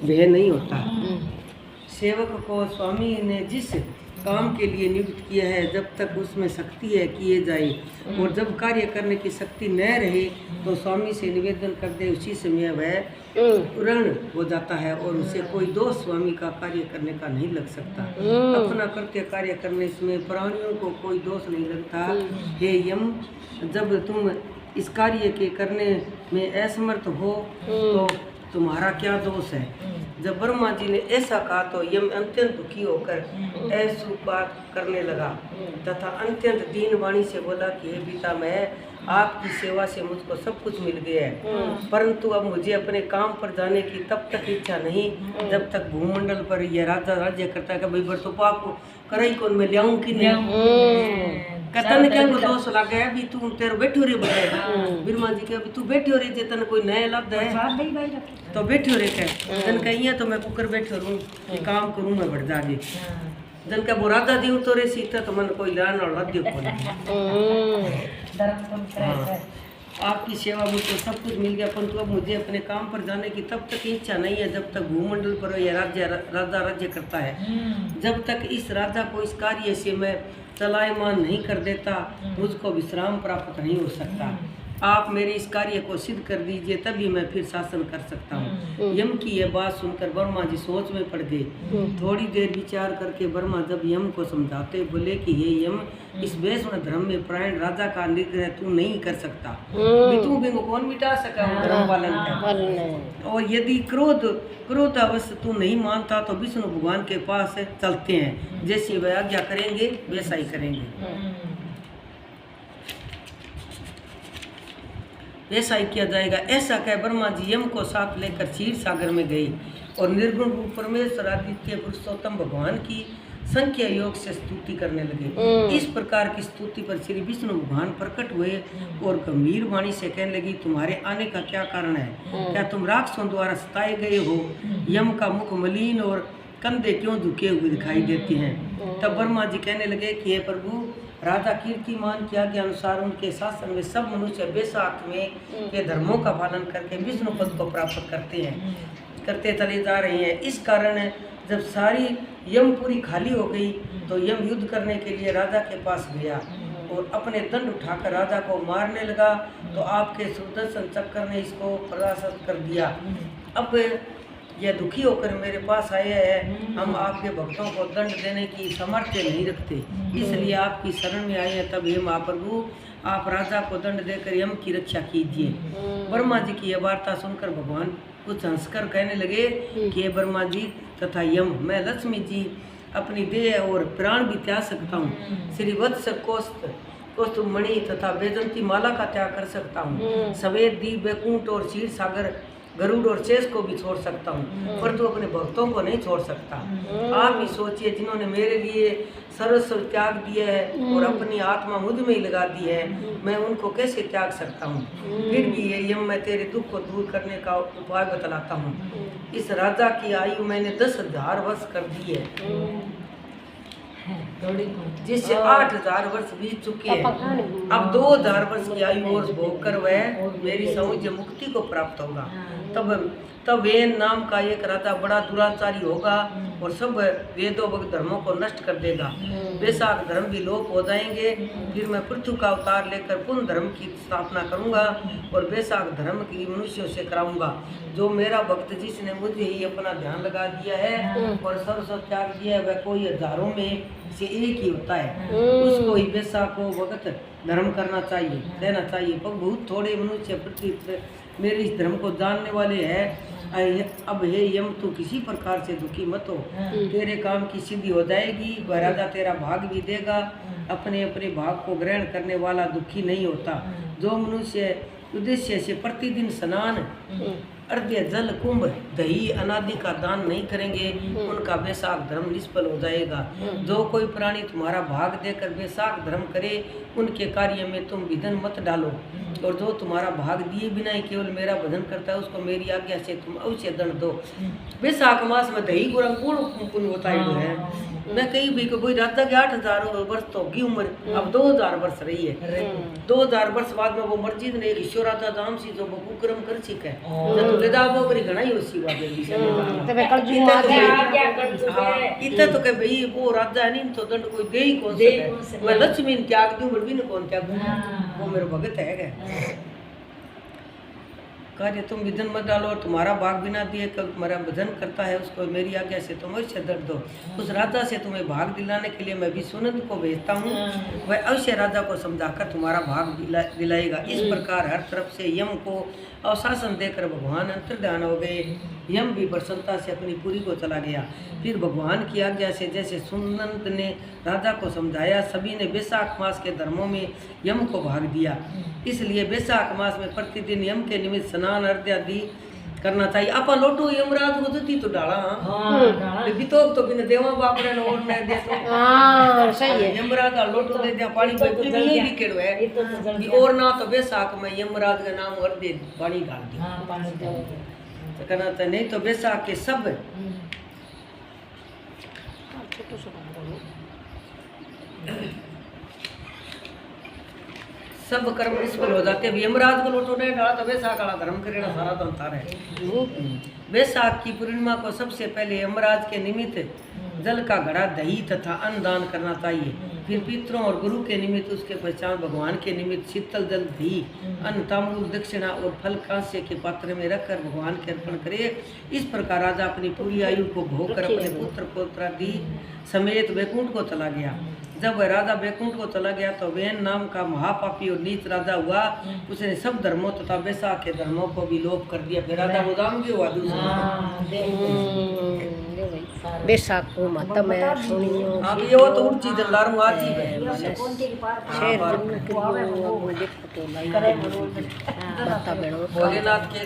भय नहीं होता। सेवक को स्वामी ने जिस काम के लिए नियुक्त किया है जब तक उसमें शक्ति है किए जाए, और जब कार्य करने की शक्ति न रहे तो स्वामी से निवेदन कर दे, उसी समय वह ऋण हो जाता है और उसे कोई दोष स्वामी का कार्य करने का नहीं लग सकता। अपना कृत्य कार्य करने में प्राणियों को कोई दोष नहीं लगता। हे यम, जब तुम इस कार्य के करने में असमर्थ हो तो तुम्हारा क्या दोष है। जब ब्रह्मा जी ने ऐसा कहा तो यम अत्यंत दुखी होकर अस्वीकार करने लगा तथा अत्यंत दीन वाणी से बोला कि हे पिता, मैं आपकी सेवा से मुझको सब कुछ मिल गया है, परंतु अब मुझे अपने काम पर जाने की तब तक इच्छा नहीं जब तक भूमंडल पर यह राजा राज्य करता है। भाई बर तो पाप कराई कौन मैं लियाऊं कि नहीं, कतन क्या को दोष लगा है भी तू तेरे बैठो रे बताएगा। बिरमा जी के तू बैठो रे, तन कोई नया लफ्ज है तो बैठो रे कह जन कहिए तो मैं कुकर बैठो रहूं कि काम करूं मैं बढ़ जागे। जन का वो राजा दी तो रे सीता तो मन कोई लान और लद्यो कोई। आपकी सेवा मुझको सब कुछ मिल गया, परंतु अब मुझे अपने काम पर जाने की तब तक इच्छा नहीं है जब तक भूमंडल पर यह राजा राज्य करता है। जब तक इस राजा को इस कार्य से मैं चलायमान नहीं कर देता मुझको विश्राम प्राप्त नहीं हो सकता। आप मेरे इस कार्य को सिद्ध कर दीजिए तभी मैं फिर शासन कर सकता हूँ। यम की यह बात सुनकर ब्रह्मा जी सोच में पड़ गए। थोड़ी देर विचार करके ब्रह्मा जब यम को समझाते बोले कि हे यम, इस वैष्णव धर्म में प्राण राजा का निग्रह तू नहीं कर सकता, तू भी कौन मिटा सका धर्म पालन का। और यदि क्रोध अवश्य तू नहीं मानता तो विष्णु भगवान के पास चलते हैं, जैसे वह आज्ञा करेंगे वैसा ही करेंगे, ऐसा ही किया जाएगा। ऐसा कह ब्रह्मा जी यम को साथ लेकर क्षीर सागर में गई और निर्गुण रूप परमेश्वर आदित्य पुरुषोत्तम भगवान की संख्या योग से स्तुति करने लगे। इस प्रकार की स्तुति पर श्री विष्णु भगवान प्रकट हुए और गंभीर वाणी से कहने लगी, तुम्हारे आने का क्या कारण है? क्या तुम राक्षसों द्वारा सताए गए हो? यम का मुख मलिन और कंधे क्यों झुके हुए दिखाई देते हैं? तब ब्रह्मा जी कहने लगे कि हे प्रभु, राजा कीर्तिमान के आज्ञा अनुसार उनके शासन में सब मनुष्य वैशाख में के धर्मों का पालन करके विष्णु पद को प्राप्त करते चले जा रहे हैं। इस कारण जब सारी यमपुरी खाली हो गई तो यम युद्ध करने के लिए राजा के पास गया और अपने दंड उठाकर राजा को मारने लगा तो आपके सुदर्शन चक्र ने इसको परास्त कर दिया। अब यह दुखी होकर मेरे पास आए हैं, हम आपके भक्तों को दंड देने की सामर्थ्य नहीं रखते, इसलिए आपकी शरण में आए हैं। तब हे महाप्रभु, आप राजा को दंड देकर यम की रक्षा कीजिए। ब्रह्मा जी की यह वार्ता सुनकर भगवान कुछ हंसकर कहने लगे कि हे ब्रह्मा जी तथा यम, मैं लक्ष्मी जी अपनी देह और प्राण भी त्याग सकता हूँ। श्री वत्स कौस्तुभ मणि तथा वैजंती माला का त्याग कर सकता हूँ। सवेद दीप वैकुंठ और क्षीर सागर गरुड़ और शेष को भी छोड़ सकता हूँ, पर तो अपने भक्तों को नहीं छोड़ सकता। आप ही सोचिए, जिन्होंने मेरे लिए सर्वस्व त्याग दिया है और अपनी आत्मा मुझ में ही लगा दी है, मैं उनको कैसे त्याग सकता हूँ? फिर भी ये यम, मैं तेरे दुख को दूर करने का उपाय बतलाता हूँ। इस राजा की आयु मैंने 10,000 वर्ष कर दी है, जिससे 8,000 वर्ष बीत चुके हैं। अब 2,000 वर्ष की आयु और भोग कर वह मेरी समुझ मुक्ति को प्राप्त होगा। तब वेद नाम का एक राजा बड़ा दुराचारी होगा और सब वेदों व धर्मों को नष्ट कर देगा। वैशाख धर्म भी लोप हो जाएंगे। फिर मैं पृथ्वी का अवतार लेकर पुनः धर्म की स्थापना करूंगा और वैशाख धर्म की मनुष्यों से कराऊंगा। जो मेरा भक्त जिसने मुझे ही अपना ध्यान लगा दिया है और सर्वस्व त्याग दिया है, वह कोई हजारों में से एक ही होता है, उसको ही वैशाख को भगत धर्म करना चाहिए, देना चाहिए। पर बहुत थोड़े मनुष्य पृथ्वी पर मेरे इस धर्म को जानने वाले हैं। अब हे यम, तू किसी प्रकार से दुखी मत हो, तेरे काम की सिद्धि हो जाएगी। वह राजा तेरा भाग भी देगा। अपने अपने भाग को ग्रहण करने वाला दुखी नहीं होता। जो मनुष्य उद्देश्य से प्रतिदिन स्नान, अर्घ्य, जल, कुंभ, दही, अनादि का दान नहीं करेंगे, उनका वैशाख धर्म निष्फल हो जाएगा। जो कोई प्राणी तुम्हारा भाग देकर वैशाख धर्म करे, उनके कार्य में तुम विघ्न मत डालो। और जो तुम्हारा भाग दिए बिना ही केवल मेरा भजन करता है, उसको मेरी आज्ञा से तुम अवश्य दंड दो। वैशाख मास में दही गुरम पूर्ण पुण्य होता है। मैं कहीं भी कोई राजा के 8,000 वर्ष तो होगी उम्र, अब 2,000 वर्ष रही है। 2,000 वर्ष बाद में वो मर्जी ने ईश्वर राजा दाम सी जो कुक्रम कर सीखे, जब ले जाओ वो करी घना ही उसी बात है तबे कल जुमा आ हाँ इतना तो कह भाई वो राजा है नहीं तो दंड कोई दे ही कौन से मैं लक्ष्मी त्याग दूं बड़ी न कौन त्याग वो मेरे भगत है क्या कार्य तुम विधन मत डालो और तुम्हारा भाग बिना दिए कल तुम्हारा भजन करता है उसको मेरी आज्ञा से तुम अवश्य दंड दो। उस राजा से तुम्हें भाग दिलाने के लिए मैं विश्वनंद को भेजता हूँ, वह अवश्य राजा को समझाकर तुम्हारा भाग दिलाएगा। इस प्रकार हर तरफ से यम को अवशासन देकर भगवान अंतर्ध्यान हो गए। यम भी प्रसन्नता से अपनी पुरी को चला गया। फिर भगवान की आज्ञा से जैसे सुनंद ने राजा को समझाया, सभी ने वैशाख मास के धर्मों में यम को भाग दिया। इसलिए वैशाख मास में प्रतिदिन यम के निमित्त स्नान अर्घ्य आदि करना चाहिए। अपन लोटू यमराज को तो तो डाला बितोक तो बिना देवा बाप रे और न दे तो हां सही है यमराज का लोटू दे दिया पानी पे भी केड़ो है और ना तो वैशाख में यमराज का नाम और दे पानी डाल दी। हां पानी डाल तो कहना था नहीं तो वैशाख के सब सब कर्म निष्फल हो जाते। यमराज को लोटो नहीं डाला तो वैशाख वाला धर्म करेगा सारा तो अंतर है। वैशाख की पूर्णिमा को सबसे पहले यमराज के निमित्त जल का घड़ा दही तथा अन्न दान करना चाहिए। फिर पितरों और गुरु के निमित्त, उसके पश्चात भगवान के निमित्त शीतल जल दही अन्न तांबूल दक्षिणा और फल कांस्य के पात्र में रखकर भगवान के अर्पण करे। इस प्रकार राजा अपनी पूरी आयु को भोग कर अपने पुत्र पौत्रादि समेत वैकुंठ को चला गया। जब वह राजा वैकुंठ को चला गया तो वेन नाम का महापापी और नीच राजा हुआ। उसने सब धर्मों तथा वैशाख के धर्मों को भी लोप कर दिया। फिर राजा गोदाम भी हुआ दूसरा वैशाख को महत्व है सुनियो। हाँ ये वो तो उठ चीज लारू आज ही है शेर जन्म के लिए वो देखो तो लाइन बता बेड़ो भोलेनाथ के